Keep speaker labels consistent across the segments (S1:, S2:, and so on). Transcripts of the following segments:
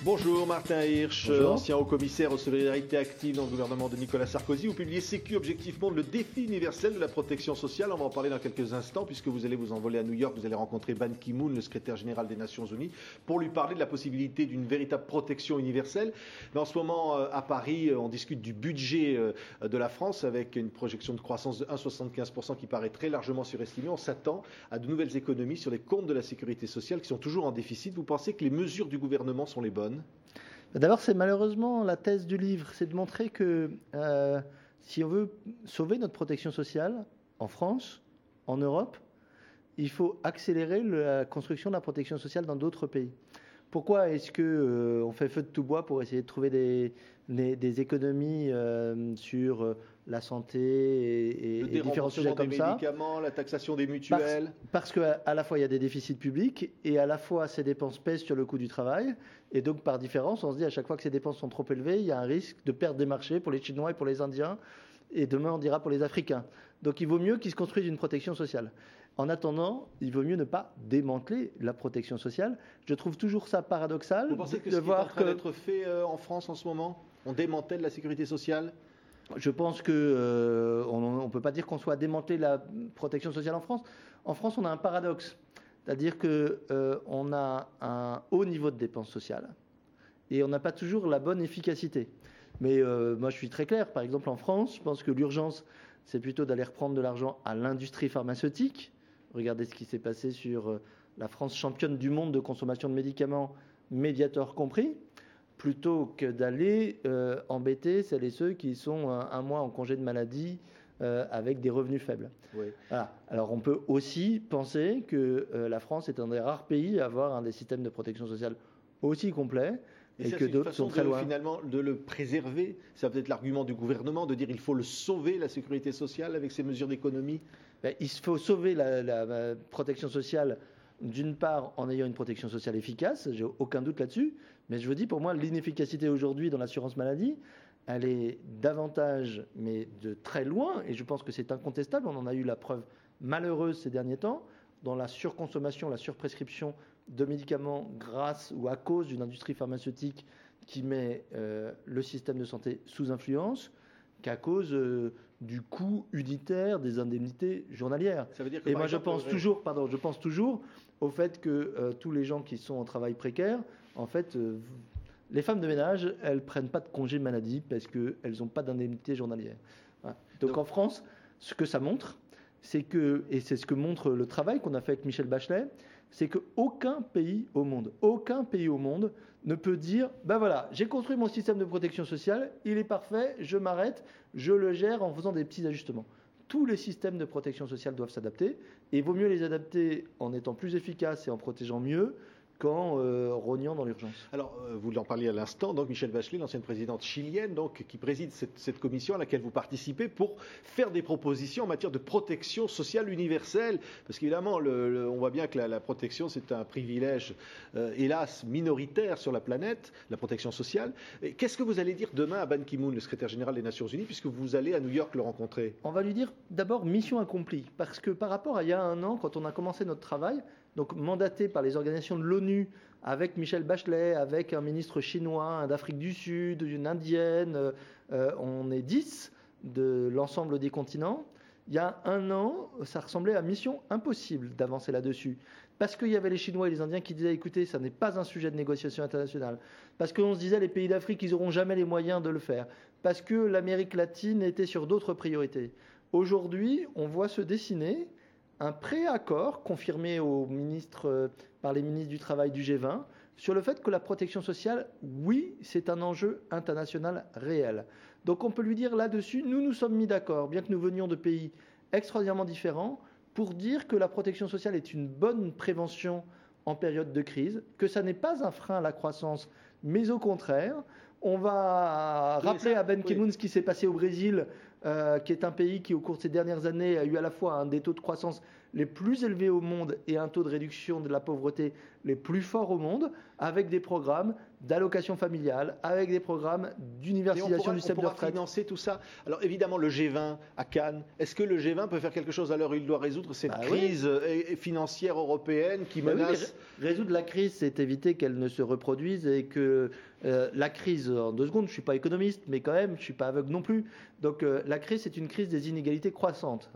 S1: Bonjour Martin Hirsch,
S2: Bonjour.
S1: ancien haut-commissaire aux solidarités actives dans le gouvernement de Nicolas Sarkozy. Vous publiez Sécu Objectif Monde, le défi universel de la protection sociale. On va en parler dans quelques instants puisque vous allez vous envoler à New York. Vous allez rencontrer Ban Ki-moon, le secrétaire général des Nations Unies, pour lui parler de la possibilité d'une véritable protection universelle. Mais en ce moment, à Paris, on discute du budget de la France avec une projection de croissance de 1,75% qui paraît très largement surestimée. On s'attend à de nouvelles économies sur les comptes de la sécurité sociale qui sont toujours en déficit. Vous pensez que les mesures du gouvernement sont les bonnes ?
S2: D'abord, c'est malheureusement la thèse du livre, c'est de montrer que si on veut sauver notre protection sociale en France, en Europe, il faut accélérer la construction de la protection sociale dans d'autres pays. Pourquoi est-ce qu'on fait feu de tout bois pour essayer de trouver des économies sur la santé et différents sujets comme ça ?
S1: Le médicaments, la taxation des mutuelles.
S2: Parce qu'à la fois il y a des déficits publics et à la fois ces dépenses pèsent sur le coût du travail. Et donc par différence, on se dit à chaque fois que ces dépenses sont trop élevées, il y a un risque de perte des marchés pour les Chinois et pour les Indiens. Et demain on dira pour les Africains. Donc il vaut mieux qu'ils se construisent une protection sociale. En attendant, il vaut mieux ne pas démanteler la protection sociale. Je trouve toujours ça paradoxal.
S1: Vous pensez que ce qui est en train d'être fait en France en ce moment, on démantèle la sécurité sociale ?
S2: Je pense qu'on ne peut pas dire qu'on soit démantelé la protection sociale en France. En France, on a un paradoxe. C'est-à-dire qu'on a un haut niveau de dépenses sociales et on n'a pas toujours la bonne efficacité. Mais moi, je suis très clair. Par exemple, en France, je pense que l'urgence, c'est plutôt d'aller reprendre de l'argent à l'industrie pharmaceutique. Regardez ce qui s'est passé sur la France championne du monde de consommation de médicaments, Mediator compris, plutôt que d'aller embêter celles et ceux qui sont un mois en congé de maladie avec des revenus faibles.
S1: Oui.
S2: Voilà. Alors on peut aussi penser que la France est un des rares pays à avoir un des systèmes de protection sociale aussi complets. Et que d'autres sont très loin.
S1: Finalement, de le préserver, ça peut être l'argument du gouvernement de dire qu'il faut le sauver, la sécurité sociale, avec ces mesures d'économie.
S2: Il faut sauver la protection sociale, d'une part, en ayant une protection sociale efficace, j'ai aucun doute là-dessus, mais je vous dis, pour moi, l'inefficacité aujourd'hui dans l'assurance maladie, elle est davantage, mais de très loin, et je pense que c'est incontestable, on en a eu la preuve malheureuse ces derniers temps, dans la surconsommation, la surprescription de médicaments grâce ou à cause d'une industrie pharmaceutique qui met le système de santé sous influence, qu'à cause du coût unitaire des indemnités journalières.
S1: Ça veut dire que
S2: et moi, je pense toujours au fait que tous les gens qui sont en travail précaire, en fait, les femmes de ménage, elles prennent pas de congé maladie parce qu'elles n'ont pas d'indemnité journalière. Voilà. Donc en France, ce que ça montre, c'est que, et c'est ce que montre le travail qu'on a fait avec Michel Bachelet, c'est qu'aucun pays au monde ne peut dire, ben voilà, j'ai construit mon système de protection sociale, il est parfait, je m'arrête, je le gère en faisant des petits ajustements. Tous les systèmes de protection sociale doivent s'adapter, et il vaut mieux les adapter en étant plus efficaces et en protégeant mieux qu'en rognant dans l'urgence.
S1: Alors, vous en parliez à l'instant, donc Michelle Bachelet, l'ancienne présidente chilienne, donc, qui préside cette commission à laquelle vous participez pour faire des propositions en matière de protection sociale universelle. Parce qu'évidemment, on voit bien que la protection, c'est un privilège, hélas, minoritaire sur la planète, la protection sociale. Et qu'est-ce que vous allez dire demain à Ban Ki-moon, le secrétaire général des Nations Unies, puisque vous allez à New York le rencontrer ?
S2: On va lui dire d'abord mission accomplie. Parce que par rapport à il y a un an, quand on a commencé notre travail, donc mandaté par les organisations de l'ONU, avec Michel Bachelet, avec un ministre chinois, un d'Afrique du Sud, une indienne, on est 10 de l'ensemble des continents. Il y a un an, ça ressemblait à mission impossible d'avancer là-dessus. Parce qu'il y avait les Chinois et les Indiens qui disaient, écoutez, ça n'est pas un sujet de négociation internationale. Parce qu'on se disait, les pays d'Afrique, ils n'auront jamais les moyens de le faire. Parce que l'Amérique latine était sur d'autres priorités. Aujourd'hui, on voit se dessiner un préaccord confirmé par les ministres du Travail du G20 sur le fait que la protection sociale, oui, c'est un enjeu international réel. Donc on peut lui dire là-dessus, nous sommes mis d'accord, bien que nous venions de pays extraordinairement différents, pour dire que la protection sociale est une bonne prévention en période de crise, que ça n'est pas un frein à la croissance, mais au contraire, on va rappeler à Ban Ki-moon ce qui s'est passé au Brésil, qui est un pays qui, au cours de ces dernières années, a eu à la fois un des taux de croissance les plus élevés au monde et un taux de réduction de la pauvreté les plus forts au monde, avec des programmes d'allocation familiale, avec des programmes d'universalisation du système de retraite.
S1: On pourra financer tout ça. Alors évidemment, le G20 à Cannes, est-ce que le G20 peut faire quelque chose à l'heure où il doit résoudre cette crise financière européenne qui menace...
S2: Résoudre la crise, c'est éviter qu'elle ne se reproduise et que la crise, en 2 secondes, je ne suis pas économiste, mais quand même, je ne suis pas aveugle non plus. Donc la crise, c'est une crise des inégalités croissantes.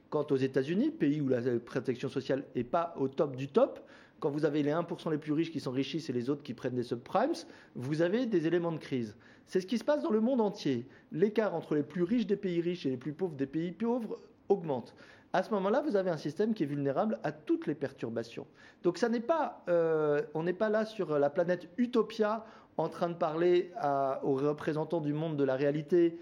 S2: Quant aux États-Unis, pays où la protection sociale n'est pas au top du top, quand vous avez les 1% les plus riches qui s'enrichissent et les autres qui prennent des subprimes, vous avez des éléments de crise. C'est ce qui se passe dans le monde entier. L'écart entre les plus riches des pays riches et les plus pauvres des pays pauvres augmente. À ce moment-là, vous avez un système qui est vulnérable à toutes les perturbations. Donc ça n'est pas, on n'est pas là sur la planète Utopia en train de parler aux représentants du monde de la réalité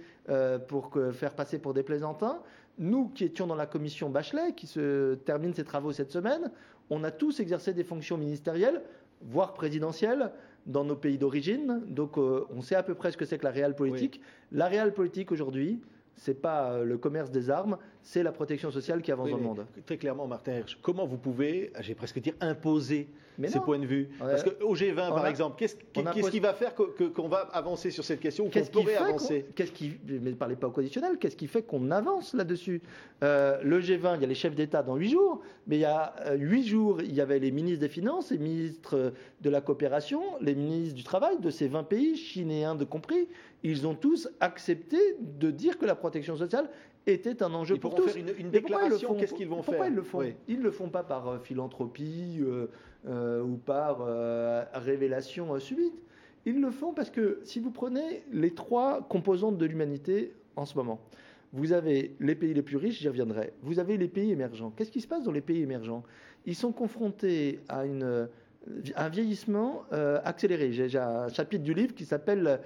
S2: pour faire passer pour des plaisantins. Nous qui étions dans la commission Bachelet, qui se termine ses travaux cette semaine, on a tous exercé des fonctions ministérielles, voire présidentielles, dans nos pays d'origine. Donc on sait à peu près ce que c'est que la réelle politique. Oui. La réelle politique aujourd'hui, ce n'est pas le commerce des armes, c'est la protection sociale qui avance dans le monde.
S1: Très clairement, Martin Hirsch, comment vous pouvez, j'ai presque dire, imposer ces points de vue? Parce qu'au G20, par exemple, qu'est-ce qui va faire qu'on va avancer sur cette question ou qu'on pourrait avancer?
S2: Mais ne parlez pas au conditionnel, qu'est-ce qui fait qu'on avance là-dessus? Le G20, il y a les chefs d'État dans 8 jours, mais il y a 8 jours, il y avait les ministres des Finances, les ministres de la coopération, les ministres du Travail de ces 20 pays, Chine et Inde compris. Ils ont tous accepté de dire que la protection sociale était un enjeu pour tous.
S1: Ils pourront faire une déclaration, qu'est-ce qu'ils vont faire?
S2: Pourquoi ils le font? Ils ne le font pas par philanthropie ou par révélation subite. Ils le font parce que si vous prenez les 3 composantes de l'humanité en ce moment, vous avez les pays les plus riches, j'y reviendrai. Vous avez les pays émergents. Qu'est-ce qui se passe dans les pays émergents? Ils sont confrontés à un vieillissement accéléré. J'ai un chapitre du livre qui s'appelle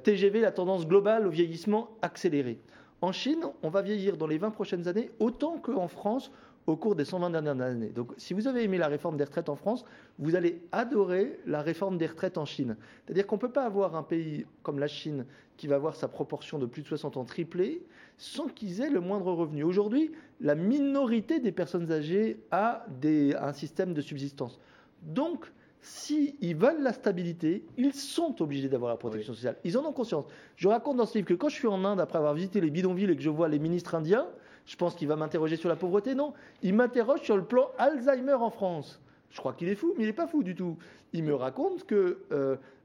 S2: TGV, la tendance globale au vieillissement accéléré. En Chine, on va vieillir dans les 20 prochaines années autant qu'en France au cours des 120 dernières années. Donc si vous avez aimé la réforme des retraites en France, vous allez adorer la réforme des retraites en Chine. C'est-à-dire qu'on ne peut pas avoir un pays comme la Chine qui va voir sa proportion de plus de 60 ans tripler sans qu'ils aient le moindre revenu. Aujourd'hui, la minorité des personnes âgées a un système de subsistance. Donc, s'ils veulent la stabilité, ils sont obligés d'avoir la protection sociale. Ils en ont conscience. Je raconte dans ce livre que quand je suis en Inde, après avoir visité les bidonvilles et que je vois les ministres indiens, je pense qu'il va m'interroger sur la pauvreté. Non, il m'interroge sur le plan Alzheimer en France. Je crois qu'il est fou, mais il n'est pas fou du tout. Il me raconte que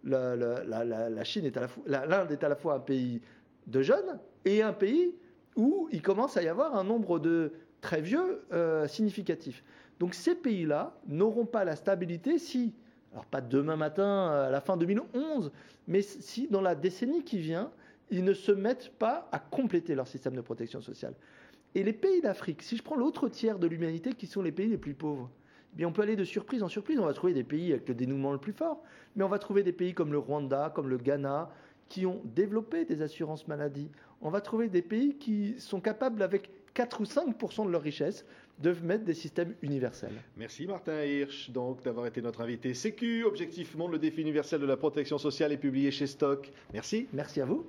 S2: la Chine est l'Inde est à la fois un pays de jeunes et un pays où il commence à y avoir un nombre de très vieux significatif. Donc ces pays-là n'auront pas la stabilité si, alors pas demain matin, à la fin 2011, mais si dans la décennie qui vient, ils ne se mettent pas à compléter leur système de protection sociale. Et les pays d'Afrique, si je prends l'autre tiers de l'humanité qui sont les pays les plus pauvres, eh bien on peut aller de surprise en surprise, on va trouver des pays avec le dénouement le plus fort, mais on va trouver des pays comme le Rwanda, comme le Ghana, qui ont développé des assurances maladie. On va trouver des pays qui sont capables, avec 4 ou 5% de leur richesse, de mettre des systèmes universels.
S1: Merci Martin Hirsch donc d'avoir été notre invité. Sécu, Objectif Monde, le défi universel de la protection sociale est publié chez Stock. Merci.
S2: Merci à vous.